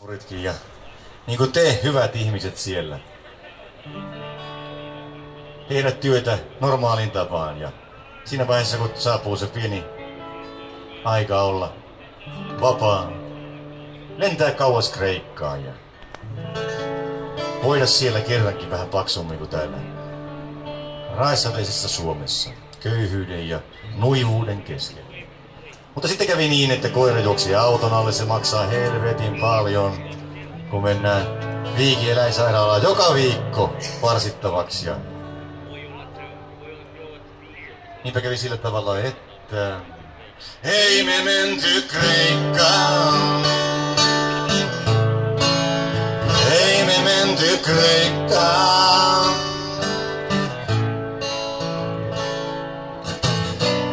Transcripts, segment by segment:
naapuritkin ja niin kuin te, hyvät ihmiset siellä. Tehdä työtä normaalin tapaan ja siinä vaiheessa, kun saapuu se pieni aika olla vapaa, lentää kauas Kreikkaan ja voida siellä kerrankin vähän paksummin kuin täällä raissateisessa Suomessa, köyhyyden ja nuivuuden keskellä. Mutta sitten kävi niin, että koira juoksi auton alle, se maksaa helvetin paljon, kun mennään Viikieläinsairaalaan joka viikko parsittavaksi. Ja niinpä kävi sillä tavalla, että ei me menty Kreikkaan. Ei me menty Kreikkaan.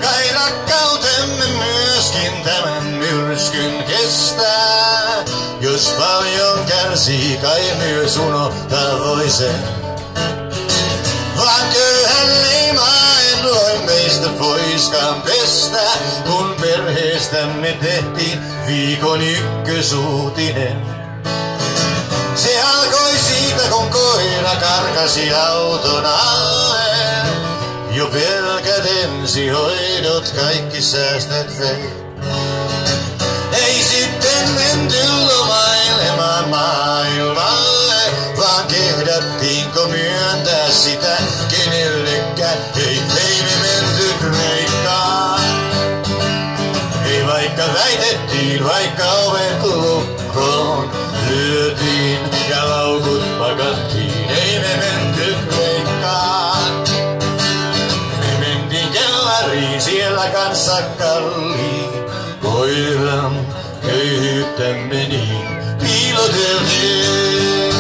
Kai rakkautemme myöskin tämän myrskyn kestää. Jos paljon kärsii, kai myös unohtaa voi sen. Vaan köyhän leimaa en voi meistä poiskaan pestä, kun perheestämme tehtiin viikon ykkösuutinen. Se alkoi siitä, kun koira karkasi auton alle. Jo pelkät ensihoidot kaikki säästöt vei. Ei sitten menty lomailemaan maailmalle, vaan kehdattiinko myöntää sitä kenellekään. Ei me menty Kreikkaan. Ei vaikka väitettiin, vaikka ovet lukkoon lyötiin ja laukut pakattiin. Ei me menty Kreikkaan. Me mentiin kellariin, siellä kanssa kalliin. Koiran köyhyyttämme niin piiloteltiin.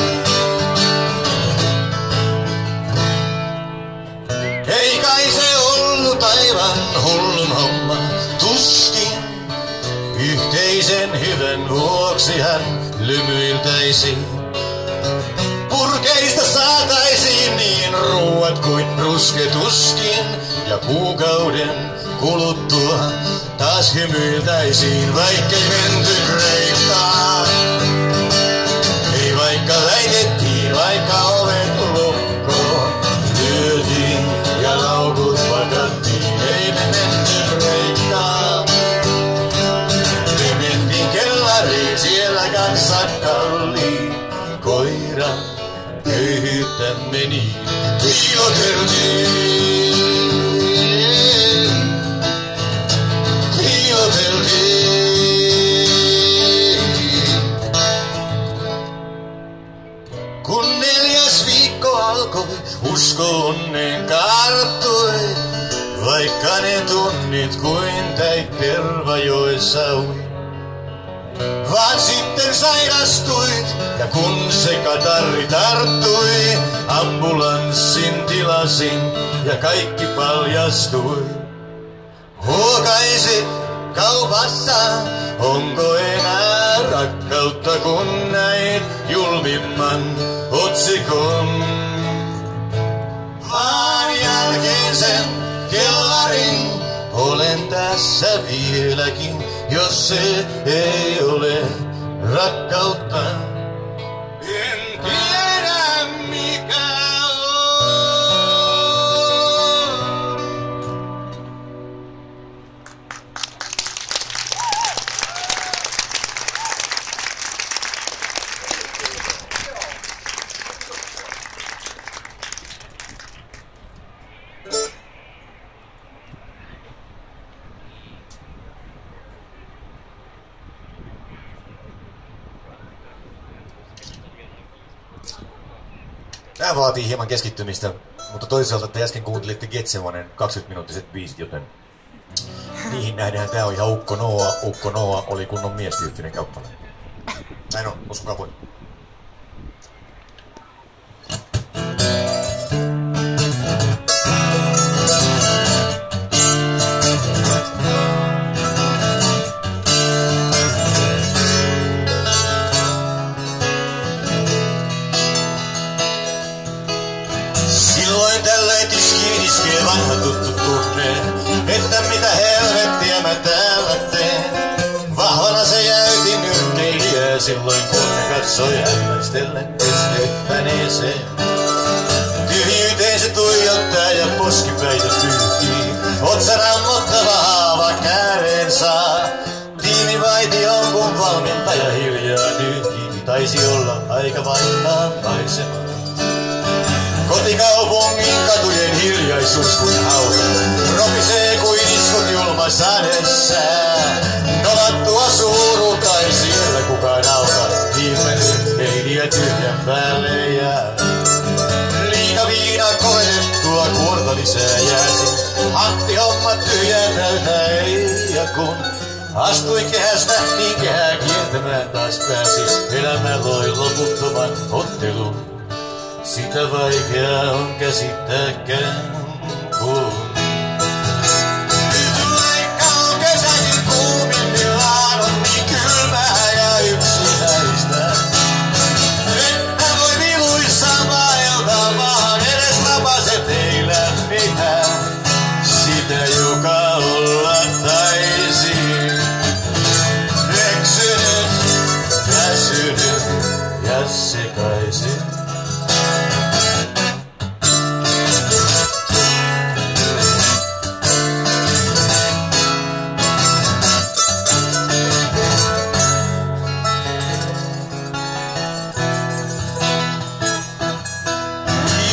Ei kai se ollut aivan hullun homma, tuskin. Yhteisen hyvän vuoksi hän lymyiltäisi. Purkeista saataisiin niin ruuat kuin rusketuskin. Ja kuukauden kuluttua taas hymyiltäisiin, vaikkei menty Kreikkaan. Ei vaikka väitettiin, vaikka ovet lukkoon lyötiin ja laukut pakattiin. Ei me menty Kreikkaan. Me mentiin kellariin, siellä kanssa kalliin. Koira köyhyyttämme niin piiloteltiin. Kun 4. viikko alkoi, usko onneen karttui, vaikka ne tunnit kuin täit Tervajoessa ui. Vaan sitten sairastuit, ja kun se katarri tarttui, ambulanssin tilasin, ja kaikki paljastui. Huokaisit kaupassa, onko enää rakkautta, kun näit julmimman otsikon. Vaan jälkeen sen kellarin, olen tässä vieläkin, jos se ei ole rakkautta. En tiedä mikä on. Tämä vaatii hieman keskittymistä, mutta toisaalta te äsken kuuntelitte Getsemanen 20-minuuttiset biisit, joten niihin nähdään tää on ihan Ukko Noa. Ukko Noa oli kunnon miestyyppinen kappale. Näin on, uskokaa voi. Iskee vanha tuttu tunne, että mitä helvettiä mä täällä teen. Vahvana se jäyti nyrkkeilijäsi silloin kun ne katsoi hämmästellen keskeyttäneeseen. Tyhjyyteen se tuijottaa ja poskipäitä pyyhkii. Otsa rammottava haava kääreen saa. Tiimivaitioon kun valmentaja hiljaa nyhkii. Taisi olla aika vaihtaa maisemaa. Kotikaupungin katujen hiljaisuus kuin hauta. Ropisee kuin iskut julma sadessään. Nolattua suuruutta ei siellä kukaan auta. Viimeinen heiniä tyhjän päälle jää. Liika viinaa kohdettua kuorta lisää jäisi. Antti hommat tyhjän täytä ei ja kun astuin kehästä, niin kehää kiertämään taas pääsi. Elämä loi loputtoman ottelun. Sitä vaikea on käsittääkään kun. Nyt vaikka on kesäkin kuumimmillaan, on niin kylmää ja yksinäistä. Että voi viluissa vaeltaa vaan, edes lapaset ei lämmitä sitä, joka olla taisi. Eksynyt, väsynyt ja sekaisin.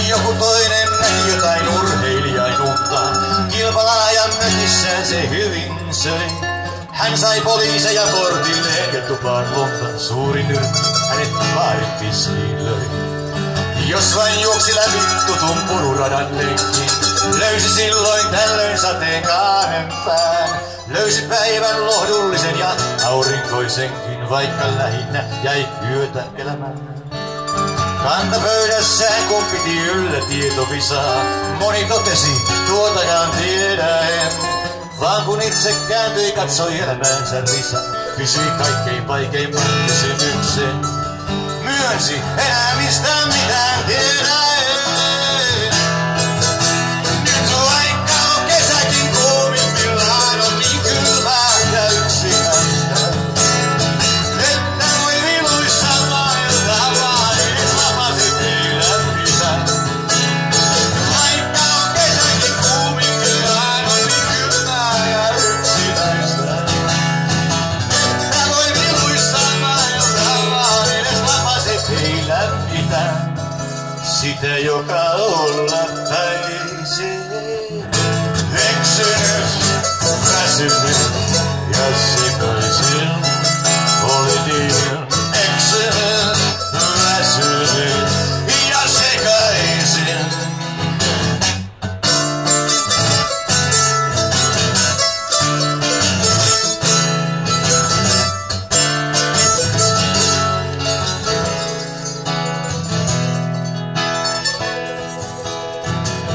Joku toinen näki jotain urheilijainutta. Kilpalaajan mökissään se hyvin söi. Hän sai poliiseja portilleen ja tupaan monta. Suuri nyrkki hänet baarin tiskiin löi. Jos vain juoksi läpi tutun pururadan lenkkiin, löysi silloin tällöin sateenkaaren pään. Löysi päivän lohdullisen ja aurinkoisenkin, vaikka lähinnä jäi yötä elämään. Kantapöydässään kun piti yllä tietovisaa, moni totesi, tuotakaan tiedä en. Vaan kun itse kääntyi, katsoi elämäänsä risa, kysyi kaikkein vaikeimman kysymyksen. Myönsi, enää mistään mitään tiedä en. Nyt vaikka on kesäkin kuumimmillaan, on niin kylmää ja yksinäistä. Että voi viluissa vaeltaa vaan, edes lapaset ei lämpitä. Vaikka on kesäkin kuumimmillaan, on niin kylmää ja yksinäistä. Että voi viluissa vaeltaa vaan, edes lapaset ei lämpitä sitä, joka olla taisi. Eksynyt, väsynyt ja sekaisin oli niin. Eksynyt, väsynyt ja sekaisin.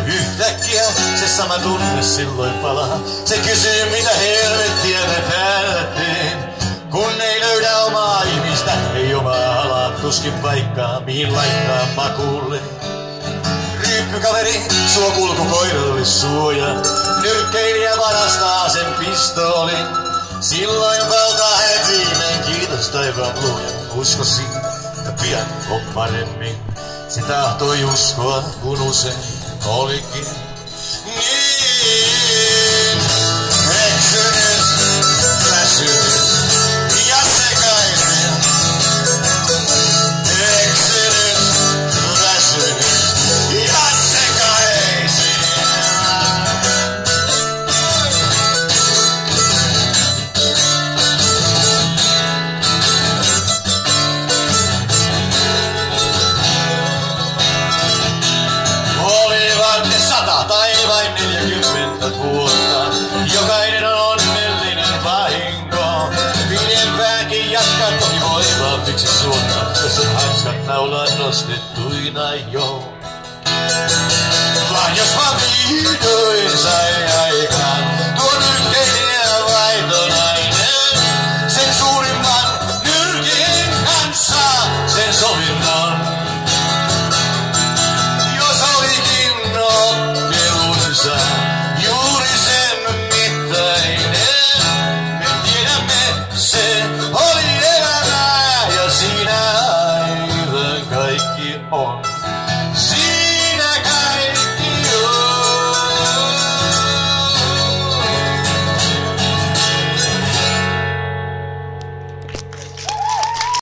Yhtäkkiä se sama tunne silloin palaa. Se kysyy mitä helvettiä me täällä teen. Kun ei löydä omaa ihmistä, ei omaa alaa, tuskin paikkaa mihin laittaa makuulle. Ryyppykaveri, suo kulkukoiralle suoja. Nyrkkeilijä varastaa sen pistoolin. Silloin valtaa hänet viimein, kiitos taivaan luojan. Uskosi, että pian on paremmin. Se tahtoi uskoa, kun usein olikin niin. Eksynyt, väsynyt ja sekaisin. Eksynyt, väsynyt ja sekaisin. Olivat ne 100 tai vain 40 vuotta. Jokainen on onnellinen vahinko. Pidempäänkin jatkaa toki voi vaan miksi suottaa. Jos on hanskat naulaan nostettuina jo. Vaan jos vaan vihdoin sai aikaan tuo nyrkkeilijä vaitonainen. Sen suurimman nyrkin kanssa sen sovinnon. Jos olikin ottelunsa juuri sen mittainen, me tiedämme se oli elämää ja on